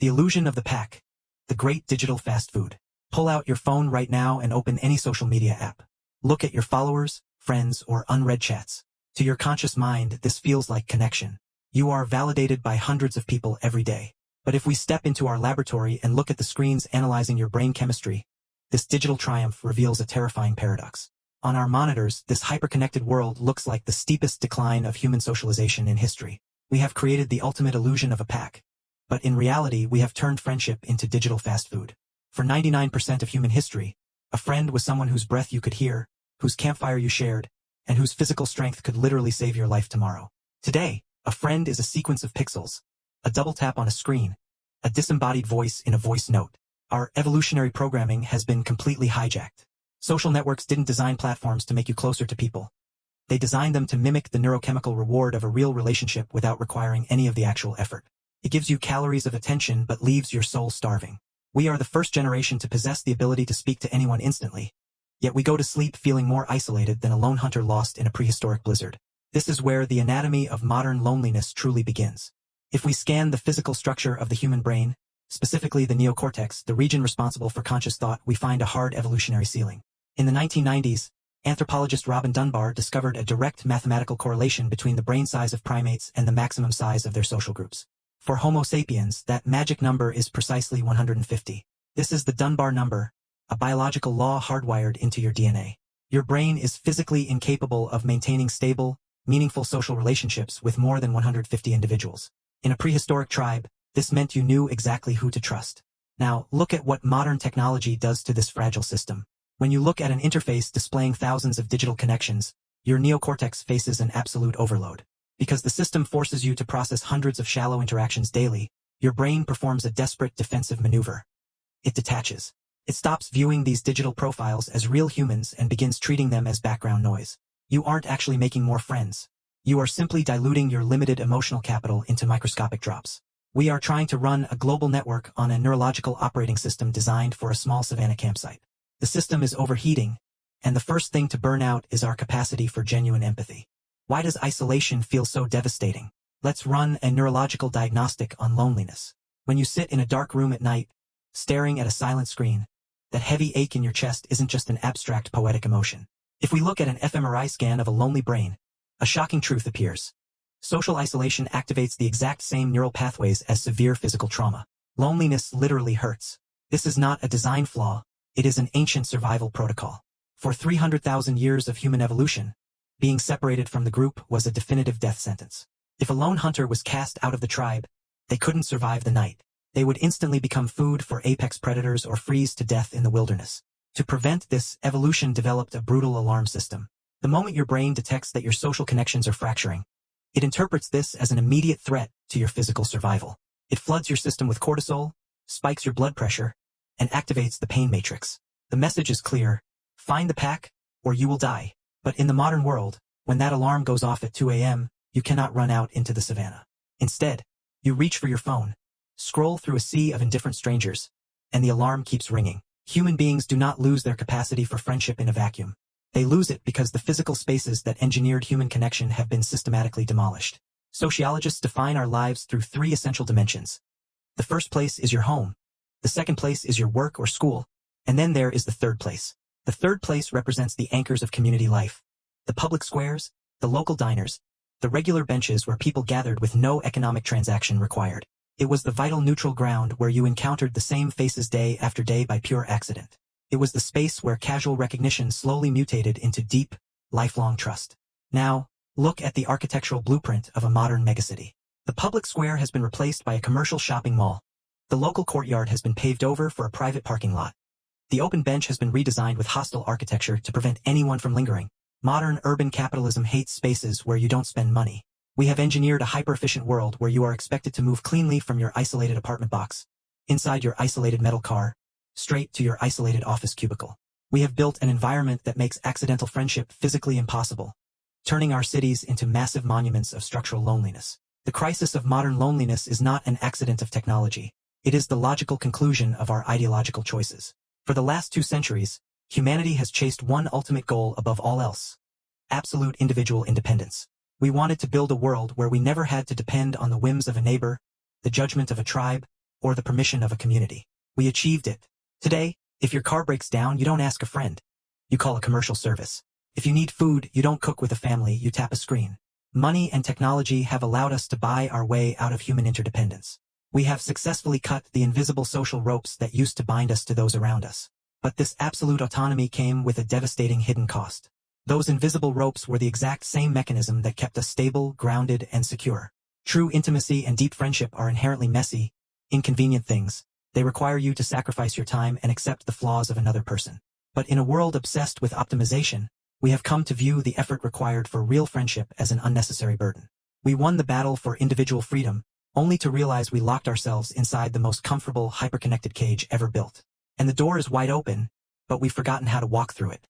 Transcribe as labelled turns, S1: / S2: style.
S1: The illusion of the pack. The great digital fast food. Pull out your phone right now and open any social media app. Look at your followers, friends, or unread chats. To your conscious mind, this feels like connection. You are validated by hundreds of people every day. But if we step into our laboratory and look at the screens analyzing your brain chemistry, this digital triumph reveals a terrifying paradox. On our monitors, this hyper-connected world looks like the steepest decline of human socialization in history. We have created the ultimate illusion of a pack. But in reality, we have turned friendship into digital fast food. For 99% of human history, a friend was someone whose breath you could hear, whose campfire you shared, and whose physical strength could literally save your life tomorrow. Today, a friend is a sequence of pixels, a double tap on a screen, a disembodied voice in a voice note. Our evolutionary programming has been completely hijacked. Social networks didn't design platforms to make you closer to people. They designed them to mimic the neurochemical reward of a real relationship without requiring any of the actual effort. It gives you calories of attention but leaves your soul starving. We are the first generation to possess the ability to speak to anyone instantly. Yet we go to sleep feeling more isolated than a lone hunter lost in a prehistoric blizzard. This is where the anatomy of modern loneliness truly begins. If we scan the physical structure of the human brain, specifically the neocortex, the region responsible for conscious thought, we find a hard evolutionary ceiling. In the 1990s, anthropologist Dunbar discovered a direct mathematical correlation between the brain size of primates and the maximum size of their social groups. For Homo sapiens, that magic number is precisely 150. This is the Dunbar number, a biological law hardwired into your DNA. Your brain is physically incapable of maintaining stable, meaningful social relationships with more than 150 individuals. In a prehistoric tribe, this meant you knew exactly who to trust. Now, look at what modern technology does to this fragile system. When you look at an interface displaying thousands of digital connections, your neocortex faces an absolute overload. Because the system forces you to process hundreds of shallow interactions daily, your brain performs a desperate defensive maneuver. It detaches. It stops viewing these digital profiles as real humans and begins treating them as background noise. You aren't actually making more friends. You are simply diluting your limited emotional capital into microscopic drops. We are trying to run a global network on a neurological operating system designed for a small savanna campsite. The system is overheating, and the first thing to burn out is our capacity for genuine empathy. Why does isolation feel so devastating? Let's run a neurological diagnostic on loneliness. When you sit in a dark room at night, staring at a silent screen, that heavy ache in your chest isn't just an abstract poetic emotion. If we look at an fMRI scan of a lonely brain, a shocking truth appears. Social isolation activates the exact same neural pathways as severe physical trauma. Loneliness literally hurts. This is not a design flaw, it is an ancient survival protocol. For 300,000 years of human evolution, being separated from the group was a definitive death sentence. If a lone hunter was cast out of the tribe, they couldn't survive the night. They would instantly become food for apex predators or freeze to death in the wilderness. To prevent this, evolution developed a brutal alarm system. The moment your brain detects that your social connections are fracturing, it interprets this as an immediate threat to your physical survival. It floods your system with cortisol, spikes your blood pressure, and activates the pain matrix. The message is clear: find the pack, or you will die. But in the modern world, when that alarm goes off at 2 a.m., you cannot run out into the savannah. Instead, you reach for your phone, scroll through a sea of indifferent strangers, and the alarm keeps ringing. Human beings do not lose their capacity for friendship in a vacuum. They lose it because the physical spaces that engineered human connection have been systematically demolished. Sociologists define our lives through three essential dimensions. The first place is your home. The second place is your work or school. And then there is the third place. The third place represents the anchors of community life. The public squares, the local diners, the regular benches where people gathered with no economic transaction required. It was the vital neutral ground where you encountered the same faces day after day by pure accident. It was the space where casual recognition slowly mutated into deep, lifelong trust. Now, look at the architectural blueprint of a modern megacity. The public square has been replaced by a commercial shopping mall. The local courtyard has been paved over for a private parking lot. The open bench has been redesigned with hostile architecture to prevent anyone from lingering. Modern urban capitalism hates spaces where you don't spend money. We have engineered a hyper-efficient world where you are expected to move cleanly from your isolated apartment box, inside your isolated metal car, straight to your isolated office cubicle. We have built an environment that makes accidental friendship physically impossible, turning our cities into massive monuments of structural loneliness. The crisis of modern loneliness is not an accident of technology. It is the logical conclusion of our ideological choices. For the last 2 centuries, humanity has chased one ultimate goal above all else: absolute individual independence. We wanted to build a world where we never had to depend on the whims of a neighbor, the judgment of a tribe, or the permission of a community. We achieved it. Today, if your car breaks down, you don't ask a friend. You call a commercial service. If you need food, you don't cook with a family, you tap a screen. Money and technology have allowed us to buy our way out of human interdependence. We have successfully cut the invisible social ropes that used to bind us to those around us. But this absolute autonomy came with a devastating hidden cost. Those invisible ropes were the exact same mechanism that kept us stable, grounded, and secure. True intimacy and deep friendship are inherently messy, inconvenient things. They require you to sacrifice your time and accept the flaws of another person. But in a world obsessed with optimization, we have come to view the effort required for real friendship as an unnecessary burden. We won the battle for individual freedom, only to realize we locked ourselves inside the most comfortable, hyper-connected cage ever built. And the door is wide open, but we've forgotten how to walk through it.